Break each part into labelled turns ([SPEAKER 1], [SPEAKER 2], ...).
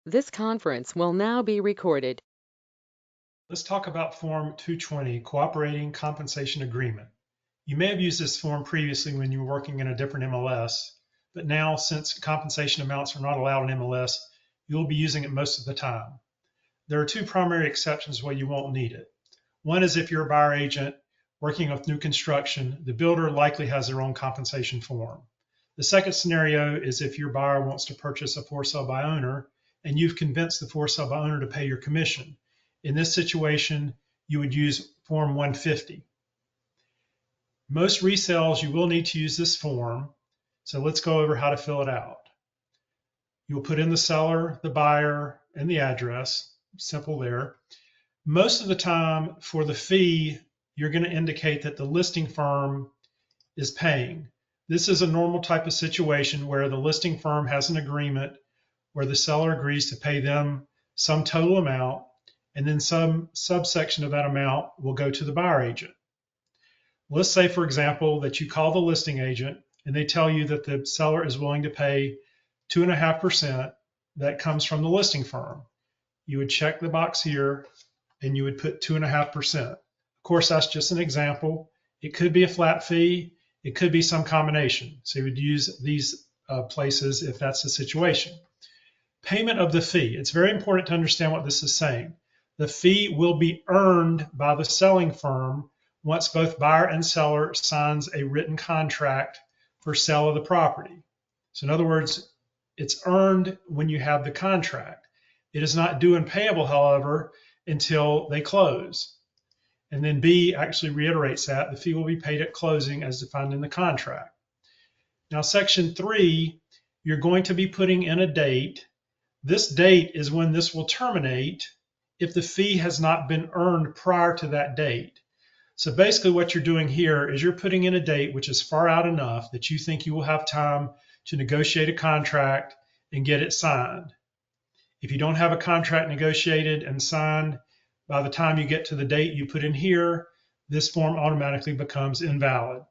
[SPEAKER 1] This conference will now be recorded.
[SPEAKER 2] Let's talk about Form 220, Cooperating Compensation Agreement. You may have used this form previously when you were working in a different MLS, but now since compensation amounts are not allowed in MLS, you'll be using it most of the time. There are two primary exceptions where you won't need it. One is if you're a buyer agent working with new construction, the builder likely has their own compensation form. The second scenario is if your buyer wants to purchase a for sale by owner and you've convinced the for sale by owner to pay your commission. In this situation, you would use Form 150. Most resales, you will need to use this form. So let's go over how to fill it out. You'll put in the seller, the buyer, and the address. Simple there. Most of the time for the fee, you're going to indicate that the listing firm is paying. This is a normal type of situation where the listing firm has an agreement where the seller agrees to pay them some total amount, and then some subsection of that amount will go to the buyer agent. Let's say, for example, that you call the listing agent and they tell you that the seller is willing to pay 2.5% that comes from the listing firm. You would check the box here and you would put 2.5%. Of course, that's just an example. It could be a flat fee. It could be some combination. So you would use these places if that's the situation. Payment of the fee. It's very important to understand what this is saying. The fee will be earned by the selling firm once both buyer and seller signs a written contract for sale of the property. So in other words, it's earned when you have the contract. It is not due and payable, however, until they close. And then B actually reiterates that the fee will be paid at closing as defined in the contract. Now, Section 3, you're going to be putting in a date. This date is when this will terminate if the fee has not been earned prior to that date. So basically what you're doing here is you're putting in a date which is far out enough that you think you will have time to negotiate a contract and get it signed. If you don't have a contract negotiated and signed by the time you get to the date you put in here, this form automatically becomes invalid.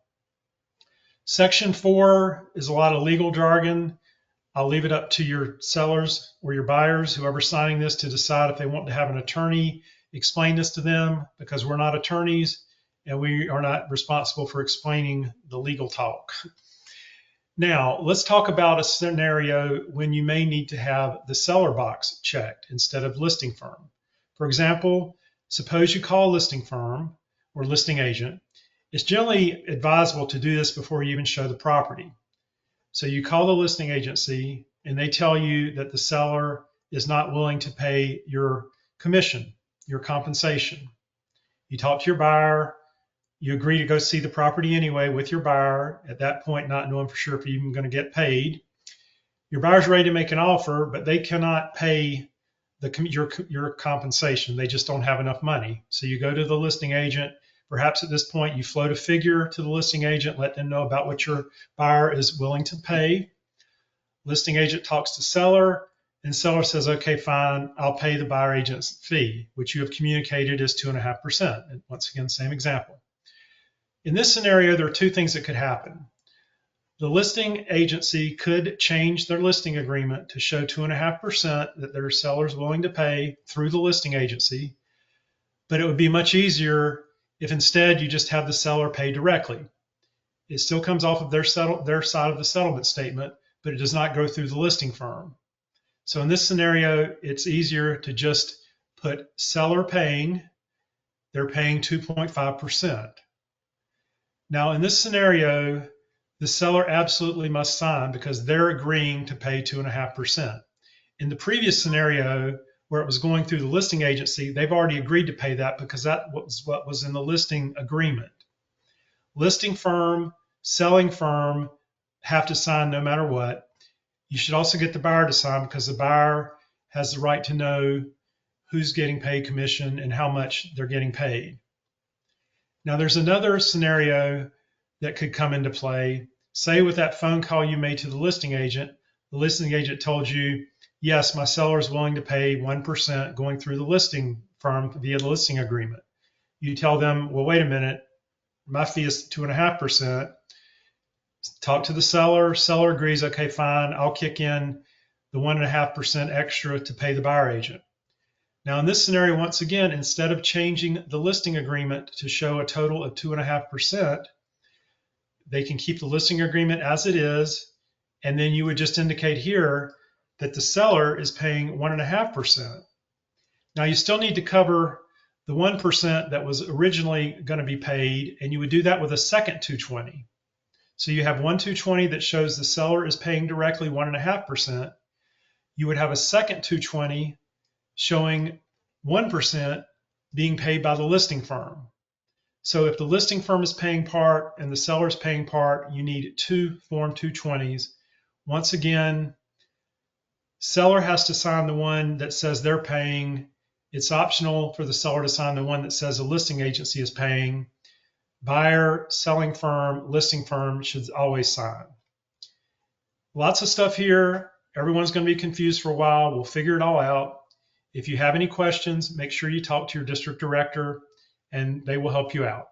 [SPEAKER 2] Section 4 is a lot of legal jargon. I'll leave it up to your sellers or your buyers, whoever's signing this, to decide if they want to have an attorney explain this to them, because we're not attorneys and we are not responsible for explaining the legal talk. Now, let's talk about a scenario when you may need to have the seller box checked instead of listing firm. For example, suppose you call a listing firm or listing agent. It's generally advisable to do this before you even show the property. So you call the listing agency and they tell you that the seller is not willing to pay your commission, your compensation. You talk to your buyer, you agree to go see the property anyway with your buyer, at that point not knowing for sure if you're even going to get paid. Your buyer's ready to make an offer, but they cannot pay your compensation. They just don't have enough money. So you go to the listing agent. Perhaps at this point you float a figure to the listing agent, let them know about what your buyer is willing to pay. Listing agent talks to seller, and seller says, okay, fine, I'll pay the buyer agent's fee, which you have communicated is 2.5%. And once again, same example. In this scenario, there are two things that could happen. The listing agency could change their listing agreement to show 2.5% that their seller is willing to pay through the listing agency, but it would be much easier if instead you just have the seller pay directly. It still comes off of their side of the settlement statement, but it does not go through the listing firm. So in this scenario, it's easier to just put seller paying, they're paying 2.5%. Now in this scenario, the seller absolutely must sign because they're agreeing to pay 2.5%. In the previous scenario, where it was going through the listing agency, they've already agreed to pay that because that was what was in the listing agreement. Listing firm, selling firm have to sign no matter what. You should also get the buyer to sign because the buyer has the right to know who's getting paid commission and how much they're getting paid. Now there's another scenario that could come into play. Say with that phone call you made to the listing agent told you, yes, my seller is willing to pay 1% going through the listing firm via the listing agreement. You tell them, well, wait a minute, my fee is 2.5%. Talk to the seller. Seller agrees, okay, fine, I'll kick in the 1.5% extra to pay the buyer agent. Now in this scenario, once again, instead of changing the listing agreement to show a total of 2.5%, they can keep the listing agreement as it is, and then you would just indicate here that the seller is paying 1.5%. Now you still need to cover the 1% that was originally going to be paid, and you would do that with a second 220. So you have one 220 that shows the seller is paying directly 1.5%. You would have a second 220 showing 1% being paid by the listing firm. So if the listing firm is paying part and the seller is paying part, you need two Form 220s. Once again, seller has to sign the one that says they're paying. It's optional for the seller to sign the one that says the listing agency is paying. Buyer, selling firm, listing firm should always sign. Lots of stuff here. Everyone's going to be confused for a while. We'll figure it all out. If you have any questions, make sure you talk to your district director and they will help you out.